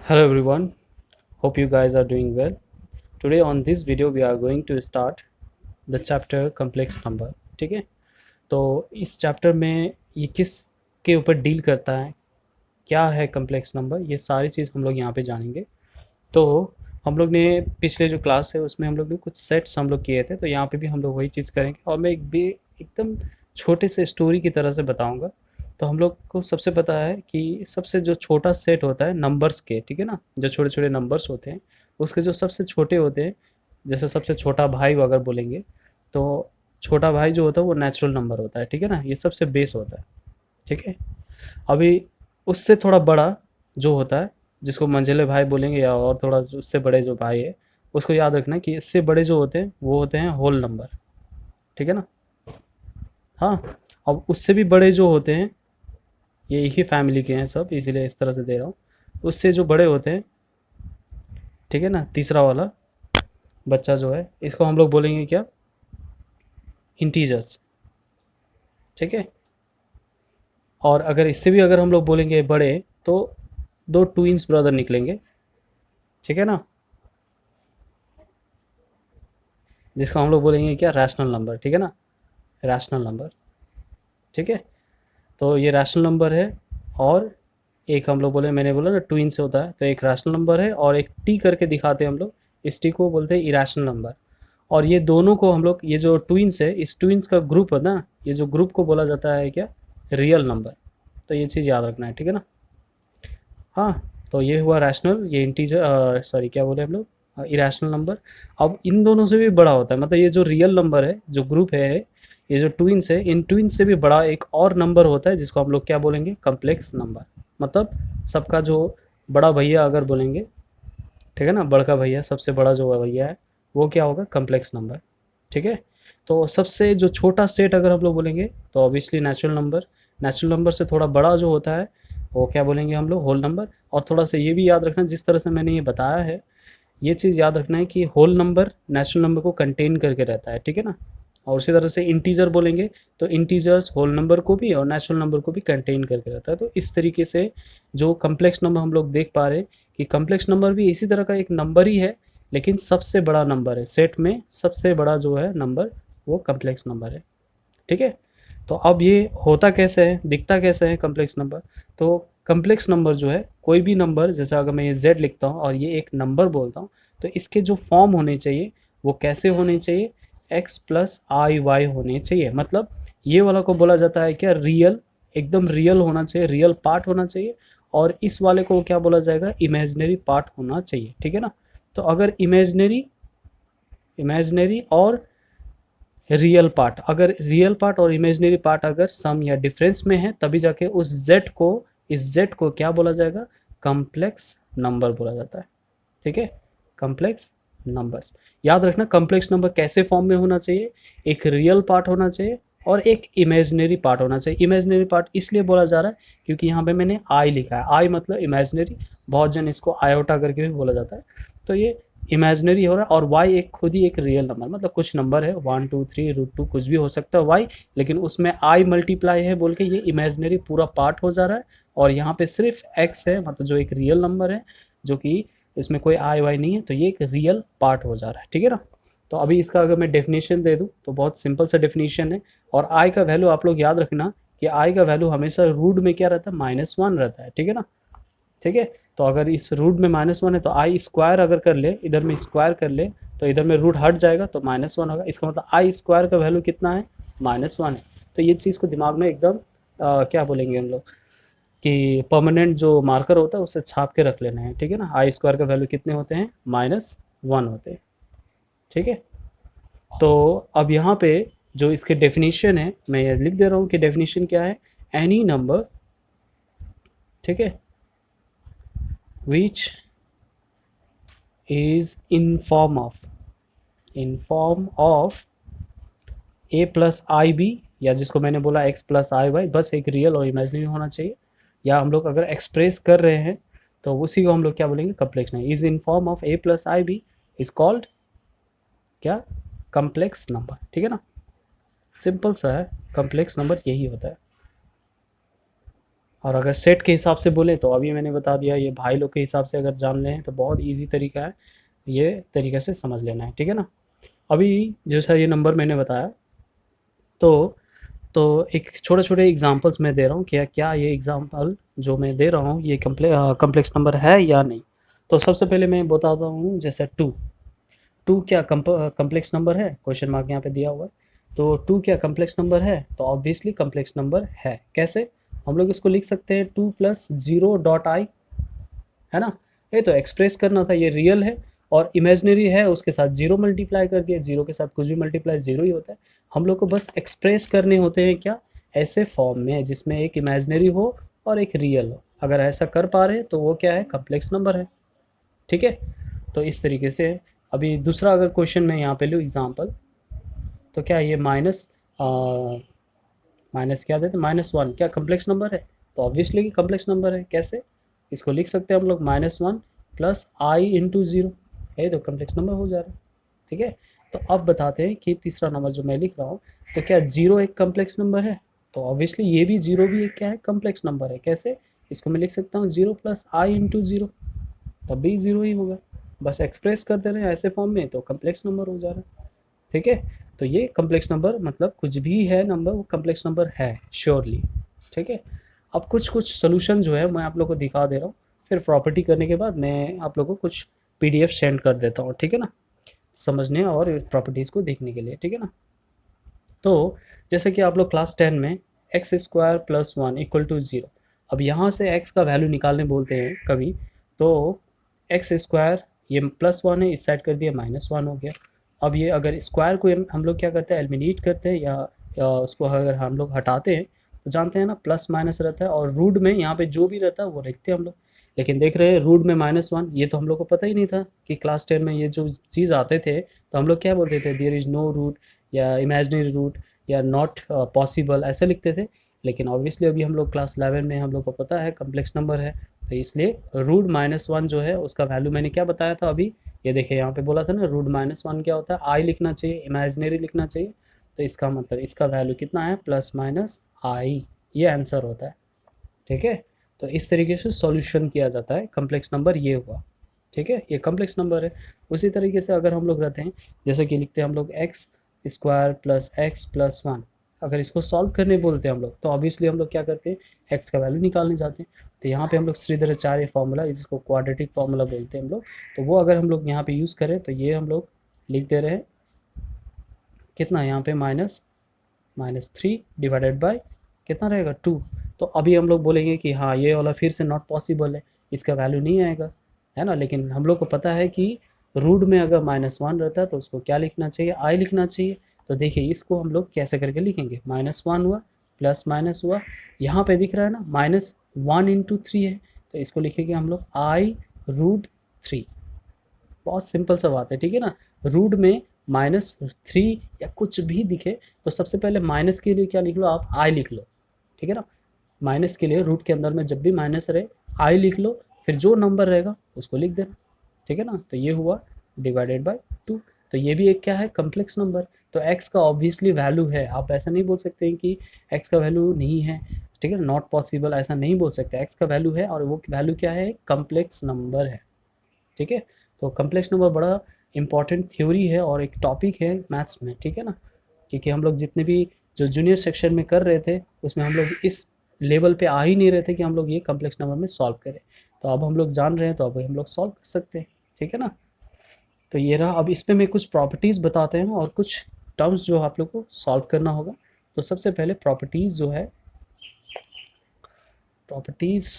Hello everyone, hope you guys are doing well. Today on this video we are going to start the chapter complex number. ठीक है, तो इस chapter में ये किस के ऊपर डील करता है, क्या है कम्प्लेक्स नंबर, ये सारी चीज़ हम लोग यहाँ पे जानेंगे। तो हम लोग ने पिछले जो क्लास है उसमें हम लोग ने कुछ सेट्स हम लोग किए थे, तो यहाँ पे भी हम लोग वही चीज़ करेंगे और मैं एक भी एकदम छोटे से स्टोरी की तरह से बताऊँगा। तो हम लोग को सबसे पता है कि सबसे जो छोटा सेट होता है नंबर्स के, ठीक है ना, जो छोटे-छोटे नंबर्स होते हैं, उसके जो सबसे छोटे होते हैं, जैसे सबसे छोटा भाई अगर बोलेंगे, तो छोटा भाई जो होता है वो नेचुरल नंबर होता है, ठीक है ना? ये सबसे बेस होता है, ठीक है? अभी उससे थोड़ा बड़ा जो होता है, जिसको मंझले भाई बोलेंगे या और थोड़ा जो उससे बड़े जो भाई है, उसको याद रखना कि इससे बड़े जो होते हैं, वो होते हैं होल नंबर, ठीक है ना? हाँ, अब उससे भी बड़े जो होते हैं, ये एक ही फैमिली के हैं सब, इसीलिए इस तरह से दे रहा हूँ। उससे जो बड़े होते हैं, ठीक है ना, तीसरा वाला बच्चा जो है, इसको हम लोग बोलेंगे क्या? इंटीजर्स, ठीक है? और अगर इससे भी अगर हम लोग बोलेंगे बड़े, तो दो ट्विन्स ब्रदर निकलेंगे, ठीक है ना, जिसको हम लोग बोलेंगे क्या? रैशनल नंबर, ठीक है ना, रैशनल नंबर, ठीक है। तो ये रैशनल नंबर है। और एक हम लोग बोले, मैंने बोला ना ट्विन से होता है, तो एक रैशनल नंबर है और एक टी करके दिखाते हैं हम लोग, इस टी को बोलते हैं इरेशनल नंबर। और ये दोनों को हम लोग, ये जो ट्विन्स है, इस ट्विन्स का ग्रुप है ना, ये जो ग्रुप को बोला जाता है क्या? Real number. तो ये चीज़ याद रखना है, ठीक है ना। हाँ, तो ये हुआ रैशनल, ये इंटीजर, सॉरी क्या बोले हम लोग, इरेशनल नंबर। अब इन दोनों से भी बड़ा होता है, मतलब ये जो रियल नंबर है, जो ग्रुप है, ये जो ट्विन्स है, इन ट्विन्स से भी बड़ा एक और नंबर होता है, जिसको हम लोग क्या बोलेंगे? Complex number. मतलब सबका जो बड़ा भैया अगर बोलेंगे, ठीक है ना, बड़का भैया, सबसे बड़ा जो भैया है, वो क्या होगा? कम्प्लेक्स नंबर, ठीक है। तो सबसे जो छोटा सेट अगर हम लोग बोलेंगे, तो obviously natural number. Natural number से थोड़ा बड़ा जो होता है, वो क्या बोलेंगे हम लोग? Whole number. और थोड़ा सा ये भी याद रखना, जिस तरह से मैंने ये बताया है, ये चीज़ याद रखना है कि होल नंबर नेचुरल नंबर को कंटेन करके रहता है, ठीक है ना। और उसी तरह से इंटीजर बोलेंगे, तो इंटीजर्स होल नंबर को भी और नेचुरल नंबर को भी कंटेन करके रहता है। तो इस तरीके से जो कम्प्लेक्स नंबर हम लोग देख पा रहे हैं कि कम्प्लेक्स नंबर भी इसी तरह का एक नंबर ही है, लेकिन सबसे बड़ा नंबर है सेट में, सबसे बड़ा जो है नंबर, वो कम्प्लेक्स नंबर है, ठीक है। तो अब ये होता कैसे है, दिखता कैसे है कम्प्लेक्स नंबर? तो कम्प्लेक्स नंबर जो है, कोई भी नंबर, जैसे अगर मैं ये z लिखता हूँ और ये एक नंबर बोलता हूँ, तो इसके जो फॉर्म होने चाहिए वो कैसे होने चाहिए? x प्लस आई वाई होने चाहिए। मतलब ये वाला को बोला जाता है क्या? रियल, एकदम रियल होना चाहिए, रियल पार्ट होना चाहिए। और इस वाले को क्या बोला जाएगा? इमेजिनरी पार्ट होना चाहिए, ठीक है ना। तो अगर इमेजिनरी, इमेजिनरी और रियल पार्ट, अगर रियल पार्ट और इमेजिनरी पार्ट अगर सम या डिफरेंस में है, तभी जाके उस z को, इस z को क्या बोला जाएगा? कम्प्लेक्स नंबर बोला जाता है, ठीक है। कम्प्लेक्स नंबर्स, याद रखना कम्प्लेक्स नंबर कैसे फॉर्म में होना चाहिए? एक रियल पार्ट होना चाहिए और एक इमेजिनरी पार्ट होना चाहिए। इमेजिनरी पार्ट इसलिए बोला जा रहा है क्योंकि यहाँ पे मैंने आई लिखा है, आई मतलब इमेजिनरी, बहुत जन इसको आयोटा करके भी बोला जाता है। तो ये इमेजिनरी हो रहा है, और वाई एक खुद ही एक रियल नंबर, मतलब कुछ नंबर है 1 2 3 √2 कुछ भी हो सकता है वाई, लेकिन उसमें आई मल्टीप्लाई है बोल के ये इमेजिनरी पूरा पार्ट हो जा रहा है। और यहाँ पे सिर्फ एक्स है, मतलब जो एक रियल नंबर है, जो कि इसमें कोई आई वाई नहीं है, तो ये एक रियल पार्ट हो जा रहा है, ठीक है ना। तो अभी इसका अगर मैं डेफिनेशन दे दूँ तो बहुत सिंपल सा डेफिनेशन है। और आई का वैल्यू आप लोग याद रखना कि आई का वैल्यू हमेशा रूट में क्या रहता है? -1 रहता है, ठीक है ना। ठीक है, तो अगर इस रूट में -1 है, तो आई स्क्वायर अगर कर ले, इधर में स्क्वायर कर ले, तो इधर में रूट हट जाएगा तो -1 होगा। इसका मतलब आई स्क्वायर का वैल्यू कितना है? -1 है। तो ये चीज़ को दिमाग में एकदम क्या बोलेंगे हम लोग कि परमानेंट जो मार्कर होता है उससे छाप के रख लेना है, ठीक है ना। आई स्क्वायर का वैल्यू कितने होते हैं? -1 होते हैं, ठीक है। तो अब यहाँ पे जो इसके डेफिनेशन है, मैं ये लिख दे रहा हूँ कि डेफिनेशन क्या है? एनी नंबर, ठीक है, which is in form of a plus i b, या जिसको मैंने बोला एक्स प्लस आई वाई, बस एक रियल और इमेजिनरी होना चाहिए। या हम लोग अगर एक्सप्रेस कर रहे हैं तो उसी को हम लोग क्या बोलेंगे? Complex number. Is in form of a plus i b is called क्या? कम्प्लेक्स नंबर, ठीक है ना। सिंपल सा है, कम्प्लेक्स नंबर यही होता है। और अगर सेट के हिसाब से बोले तो अभी मैंने बता दिया, ये भाई लोग के हिसाब से अगर जान लें तो बहुत ईजी तरीका है, ये तरीके से समझ लेना है, ठीक है ना। अभी जैसा ये नंबर मैंने बताया, तो तो एक छोटे-छोटे एग्ज़ाम्पल्स मैं दे रहा हूँ, क्या क्या ये एग्ज़ाम्पल जो मैं दे रहा हूँ ये कॉम्प्लेक्स नंबर है या नहीं। तो सबसे पहले मैं बताता हूँ, जैसे 2, 2 क्या कॉम्प्लेक्स नंबर है? क्वेश्चन मार्क यहाँ पे दिया हुआ है। तो 2 क्या कॉम्प्लेक्स नंबर है? तो ऑब्वियसली कॉम्प्लेक्स नंबर है। कैसे? हम लोग इसको लिख सकते हैं 2 प्लस 0 डॉट आई, है ना? ये तो एक्सप्रेस करना था, ये रियल है और इमेजिनरी है, उसके साथ जीरो मल्टीप्लाई कर दिया, जीरो के साथ कुछ भी मल्टीप्लाई जीरो ही होता है। हम लोग को बस एक्सप्रेस करने होते हैं क्या, ऐसे फॉर्म में जिसमें एक इमेजिनरी हो और एक रियल हो। अगर ऐसा कर पा रहे हैं तो वो क्या है, कम्प्लेक्स नंबर है, ठीक है। तो इस तरीके से है। अभी दूसरा अगर क्वेश्चन मैं यहाँ पे लूँ एग्जाम्पल, तो क्या ये माइनस क्या देते, -1 क्या कम्प्लेक्स नंबर है? तो ऑब्वियसली कि कम्प्लेक्स नंबर है। कैसे? इसको लिख सकते हैं हम लोग -1 प्लस आई इंटू ज़ीरो, है तो कम्प्लेक्स नंबर हो जा रहा है, ठीक है। तो अब बताते हैं कि तीसरा नंबर जो मैं लिख रहा हूँ, तो क्या ज़ीरो एक कम्प्लेक्स नंबर है? तो ऑब्वियसली ये भी ज़ीरो भी एक क्या है, कम्प्लेक्स नंबर है। कैसे? इसको मैं लिख सकता हूँ 0 प्लस आई इंटू ज़ीरो, तब भी ज़ीरो ही होगा। बस एक्सप्रेस कर दे रहे हैं ऐसे फॉर्म में तो कम्प्लेक्स नंबर हो जा रहा है, ठीक है। तो ये कम्प्लेक्स नंबर मतलब कुछ भी है नंबर, वो कम्प्लेक्स नंबर है श्योरली, ठीक है। अब कुछ कुछ सोल्यूशन जो है मैं आप लोग को दिखा दे रहा हूँ, फिर प्रॉपर्टी करने के बाद मैं आप लोग को कुछ पीडीएफ सेंड कर देता हूँ, ठीक है ना, समझने और इस प्रॉपर्टीज़ को देखने के लिए, ठीक है ना। तो जैसे कि आप लोग क्लास 10 में x square plus one equal to zero, अब यहाँ से एक्स का वैल्यू निकालने बोलते हैं कभी, तो एक्स स्क्वायर ये प्लस वन है, इस साइड कर दिया -1 हो गया। अब ये अगर स्क्वायर को हम लोग क्या करते हैं, एलिमिनेट करते हैं या उसको अगर हम लोग हटाते हैं तो जानते हैं ना प्लस माइनस रहता है, और रूट में यहाँ पे जो भी रहता है वो लिखते हैं हम लोग। लेकिन देख रहे हैं रूट में -1, ये तो हम लोग को पता ही नहीं था कि क्लास 10 में ये जो चीज़ आते थे तो हम लोग क्या बोलते थे, देयर इज़ नो रूट या इमेजिनरी रूट या नॉट पॉसिबल ऐसे लिखते थे। लेकिन ऑब्वियसली अभी हम लोग क्लास 11 में हम लोग को पता है कम्प्लेक्स नंबर है, तो इसलिए रूट -1 जो है उसका वैल्यू मैंने क्या बताया था अभी, ये देखिए यहाँ पे बोला था ना रूट -1 क्या होता है, आई लिखना चाहिए, इमेजिनरी लिखना चाहिए। तो इसका मतलब इसका वैल्यू कितना है, प्लस माइनस आई, ये आंसर होता है, ठीक है। तो इस तरीके से सॉल्यूशन किया जाता है, कम्प्लेक्स नंबर ये हुआ, ठीक है, ये कम्प्लेक्स नंबर है। उसी तरीके से अगर हम लोग रहते हैं, जैसे कि लिखते हैं हम लोग x square plus x plus one, अगर इसको सॉल्व करने बोलते हैं हम लोग तो ऑब्वियसली हम लोग क्या करते हैं, एक्स का वैल्यू निकालने जाते हैं। तो यहाँ पे हम लोग श्रीधराचार्य फार्मूला, इसको क्वाड्रेटिक फार्मूला बोलते हैं हम लोग, तो वो अगर हम लोग यहाँ पे यूज़ करें तो ये हम लोग लिख दे रहे हैं कितना, यहाँ पे -3 डिवाइडेड बाय कितना रहेगा 2। तो अभी हम लोग बोलेंगे कि हाँ ये वाला फिर से नॉट पॉसिबल है, इसका वैल्यू नहीं आएगा, है ना। लेकिन हम लोग को पता है कि रूट में अगर -1 रहता है तो उसको क्या लिखना चाहिए, आई लिखना चाहिए। तो देखिए इसको हम लोग कैसे करके लिखेंगे, -1 हुआ प्लस माइनस हुआ, यहाँ पे दिख रहा है ना -1 इंटू थ्री है, तो इसको लिखेंगे हम लोग I√3। बहुत सिंपल सा बात है, ठीक है ना। रूट में -3 या कुछ भी दिखे तो सबसे पहले माइनस के लिए क्या लिख लो आप, आई लिख लो, ठीक है ना। माइनस के लिए रूट के अंदर में जब भी माइनस रहे आई लिख लो, फिर जो नंबर रहेगा उसको लिख देना, ठीक है ना। तो ये हुआ डिवाइडेड बाय 2। तो ये भी एक क्या है, कम्प्लेक्स नंबर। तो x का ऑब्वियसली वैल्यू है, आप ऐसा नहीं बोल सकते हैं कि x का वैल्यू नहीं है, ठीक है, नॉट पॉसिबल ऐसा नहीं बोल सकते, x का वैल्यू है और वो वैल्यू क्या है, कम्प्लेक्स नंबर है, ठीक है। तो कम्प्लेक्स नंबर बड़ा इंपॉर्टेंट थ्योरी है और एक टॉपिक है मैथ्स में, ठीक है ना। क्योंकि हम लोग जितने भी जो जूनियर सेक्शन में कर रहे थे उसमें हम लोग इस लेवल पे आ ही नहीं रहे थे कि हम लोग ये कम्प्लेक्स नंबर में सॉल्व करें। तो अब हम लोग जान रहे हैं तो अब हम लोग सॉल्व कर सकते हैं, ठीक है ना। तो ये रहा, अब इस पे मैं कुछ प्रॉपर्टीज़ बताते हैं और कुछ टर्म्स जो आप लोग को सॉल्व करना होगा। तो सबसे पहले प्रॉपर्टीज़ जो है, प्रॉपर्टीज़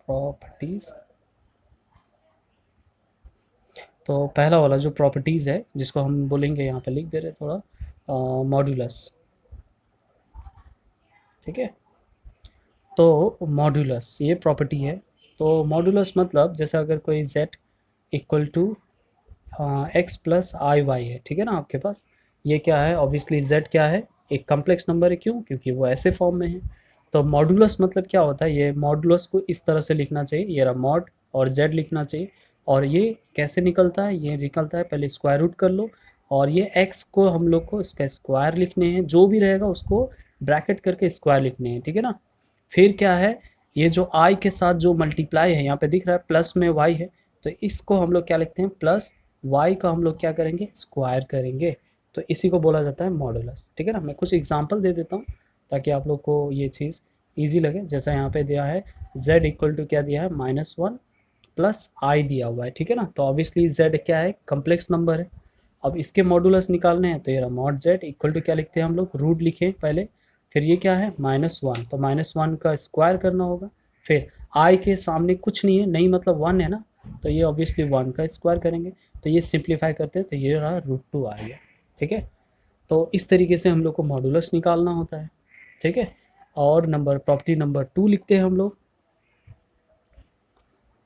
प्रॉपर्टीज़ तो पहला वाला जो प्रॉपर्टीज़ है जिसको हम बोलेंगे, यहाँ पे लिख दे रहे थोड़ा, मॉड्यूलस, ठीक है। तो मॉड्यूलस ये प्रॉपर्टी है। तो मॉड्यूलस मतलब जैसे अगर कोई z equal to x plus i y है, ठीक है ना आपके पास, ये क्या है, ऑब्वियसली z क्या है, एक कम्प्लेक्स नंबर है, क्यों, क्योंकि वो ऐसे फॉर्म में है। तो मॉड्यूलस मतलब क्या होता है, ये मॉड्यूलस को इस तरह से लिखना चाहिए, ये रहा मॉड और z लिखना चाहिए। और ये कैसे निकलता है, ये निकलता है पहले स्क्वायर रूट कर लो, और ये x को हम लोग को इसका स्क्वायर लिखने हैं, जो भी रहेगा उसको ब्रैकेट करके स्क्वायर लिखने हैं, ठीक है ना। फिर क्या है, ये जो आई के साथ जो मल्टीप्लाई है यहाँ पे दिख रहा है प्लस में वाई है, तो इसको हम लोग क्या लिखते हैं, प्लस वाई का हम लोग क्या करेंगे, स्क्वायर करेंगे। तो इसी को बोला जाता है मॉडुलस। ठीक है ना, मैं कुछ एग्जांपल दे देता हूँ ताकि आप लोग को ये चीज़ ईजी लगे। जैसा यहाँ पे दिया है z इक्वल टू क्या दिया है, -1 प्लस आई दिया हुआ है। ठीक है ना, तो ऑब्वियसली z क्या है, कम्प्लेक्स नंबर है। अब इसके मॉडुलस निकालने हैं, तो ये मॉड z इक्वल टू क्या लिखते हैं हम लोग, रूट लिखे पहले, फिर ये क्या है -1, तो -1 का स्क्वायर करना होगा। फिर आई के सामने कुछ नहीं है, नहीं मतलब 1 है ना, तो ये ऑब्वियसली 1 का स्क्वायर करेंगे। तो ये सिंप्लीफाई करते हैं, तो ये रहा √2 आ गया। ठीक है, तो इस तरीके से हम लोग को मॉडुलस निकालना होता है। ठीक है, और नंबर प्रॉपर्टी नंबर 2 लिखते हैं हम लोग,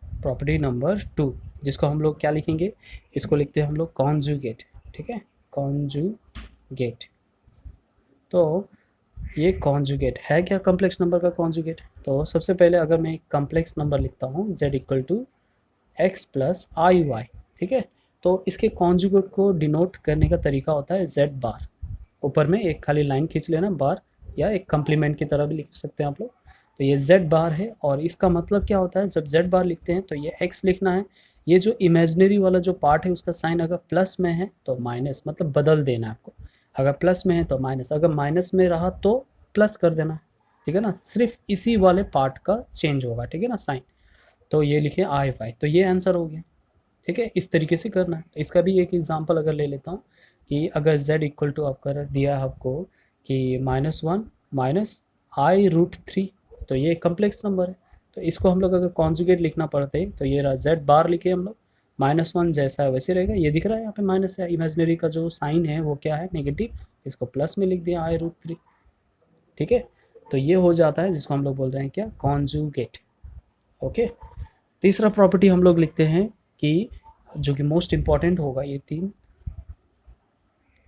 प्रॉपर्टी नंबर 2, जिसको हम लोग क्या लिखेंगे, इसको लिखते हैं हम लोग कॉन्जुगेट। ठीक है, कॉन्जुगेट। तो ये कॉन्जुगेट है क्या, कॉम्प्लेक्स नंबर का कॉन्जुगेट। तो सबसे पहले अगर मैं एक कॉम्प्लेक्स नंबर लिखता हूँ z equal to x plus i y, ठीक है, तो इसके कॉन्जुगेट को डिनोट करने का तरीका होता है z बार। ऊपर में एक खाली लाइन खींच लेना बार, या एक कम्प्लीमेंट की तरह भी लिख सकते हैं आप लोग। तो ये z बार है, और इसका मतलब क्या होता है, जब z बार लिखते हैं तो ये x लिखना है। ये जो इमेजनरी वाला जो पार्ट है उसका साइन अगर प्लस में है तो माइनस, मतलब बदल देना है आपको। अगर प्लस में है तो माइनस, अगर माइनस में रहा तो प्लस कर देना। ठीक है ना, सिर्फ इसी वाले पार्ट का चेंज होगा। ठीक है ना, साइन। तो ये लिखे आई वाई, तो ये आंसर हो गया। ठीक है, इस तरीके से करना है। इसका भी एक एग्जांपल अगर ले लेता हूँ कि अगर z इक्वल टू आप कर दिया है आपको कि -1 माइनस i√3, तो ये कम्प्लेक्स नंबर है। तो इसको हम लोग अगर कॉन्जुगेट लिखना पड़ते हैं तो ये रहा z बार लिखे हम लोग, -1 जैसा है वैसे रहेगा। ये दिख रहा है यहाँ पे माइनस है, इमेजनरी का जो साइन है वो क्या है, नेगेटिव, इसको प्लस में लिख दिया i√3। ठीक है, तो ये हो जाता है जिसको हम लोग बोल रहे हैं क्या, कॉन्जुगेट। ओके, तीसरा प्रॉपर्टी हम लोग लिखते हैं कि जो कि मोस्ट इम्पॉर्टेंट होगा, ये 3,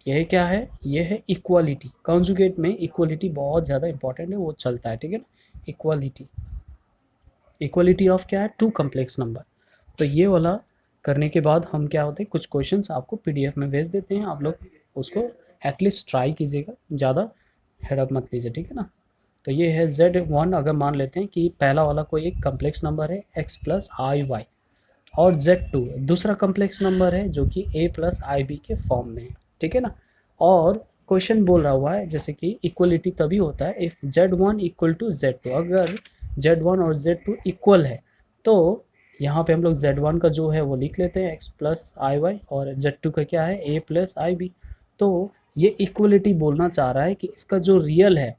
यह क्या है, ये है इक्वालिटी। कॉन्जुगेट में इक्वालिटी बहुत ज़्यादा इंपॉर्टेंट है, वो चलता है। ठीक है ना, इक्वालिटी, इक्वालिटी ऑफ क्या है, 2 कम्प्लेक्स नंबर। तो ये वाला करने के बाद हम क्या होते हैं, कुछ क्वेश्चंस आपको पीडीएफ में भेज देते हैं, आप लोग उसको एटलीस्ट ट्राई कीजिएगा, ज़्यादा हेडअप मत लीजिए। ठीक है ना, तो ये है z1, अगर मान लेते हैं कि पहला वाला कोई एक कम्प्लेक्स नंबर है x प्लस आई वाई, और z2 दूसरा कम्प्लेक्स नंबर है जो कि a प्लस आई बी के फॉर्म में है। ठीक है ना, और क्वेश्चन बोल रहा हुआ है जैसे कि इक्वलिटी तभी होता है if z1 equal to z2, अगर z1 और z2 इक्वल है तो यहाँ पे हम लोग z1 का जो है वो लिख लेते हैं x प्लस आई वाई, और z2 का क्या है, a प्लस आई बी। तो ये इक्वलिटी बोलना चाह रहा है कि इसका जो रियल है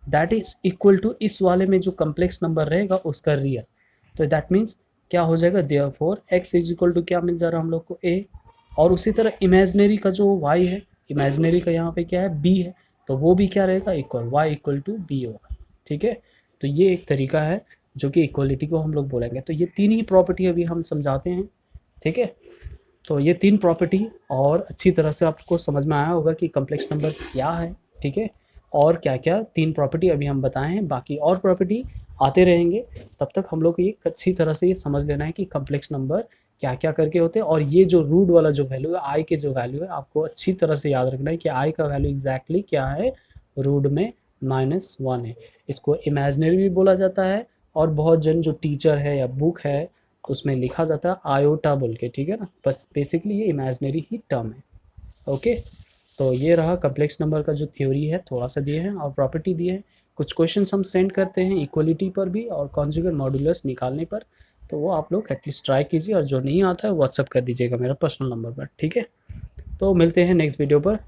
दैट इज इक्वल टू इस वाले में जो कम्प्लेक्स नंबर रहेगा उसका रियल। तो दैट मीन्स क्या हो जाएगा, therefore x is equal to क्या मिल जा रहा है हम लोग को, a, और उसी तरह इमेजनरी का जो y है, इमेजनरी का यहाँ पे क्या है, b है, तो वो भी क्या रहेगा, equal, y equal to b होगा। ठीक है, तो ये एक तरीका है जो कि इक्वलिटी को हम लोग बोलेंगे। तो ये 3 ही प्रॉपर्टी अभी हम समझाते हैं। ठीक है, तो ये 3 प्रॉपर्टी और अच्छी तरह से आपको समझ में आया होगा कि कम्प्लेक्स नंबर क्या है। ठीक है, और क्या क्या 3 प्रॉपर्टी अभी हम बताए हैं, बाकी और प्रॉपर्टी आते रहेंगे। तब तक हम लोग को ये अच्छी तरह से ये समझ लेना है कि कम्प्लेक्स नंबर क्या क्या करके होते हैं, और ये जो रूट वाला जो वैल्यू है, आई के जो वैल्यू है, आपको अच्छी तरह से याद रखना है कि आई का वैल्यू एग्जैक्टली क्या है, रूट में -1 है। इसको इमेजनरी भी बोला जाता है, और बहुत जन जो टीचर है या बुक है उसमें लिखा जाता है आयोटा बोल के। ठीक है ना, बस बेसिकली ये इमेजनरी ही टर्म है। ओके, तो ये रहा कम्प्लेक्स नंबर का जो थ्योरी है, थोड़ा सा दिए हैं और प्रॉपर्टी दिए हैं। कुछ क्वेश्चंस हम सेंड करते हैं इक्वलिटी पर भी और कॉन्जुगेट मॉडुलस निकालने पर, तो वो आप लोग एटलीस्ट ट्राई कीजिए, और जो नहीं आता है व्हाट्सअप कर दीजिएगा मेरा पर्सनल नंबर पर। ठीक है, तो मिलते हैं नेक्स्ट वीडियो पर।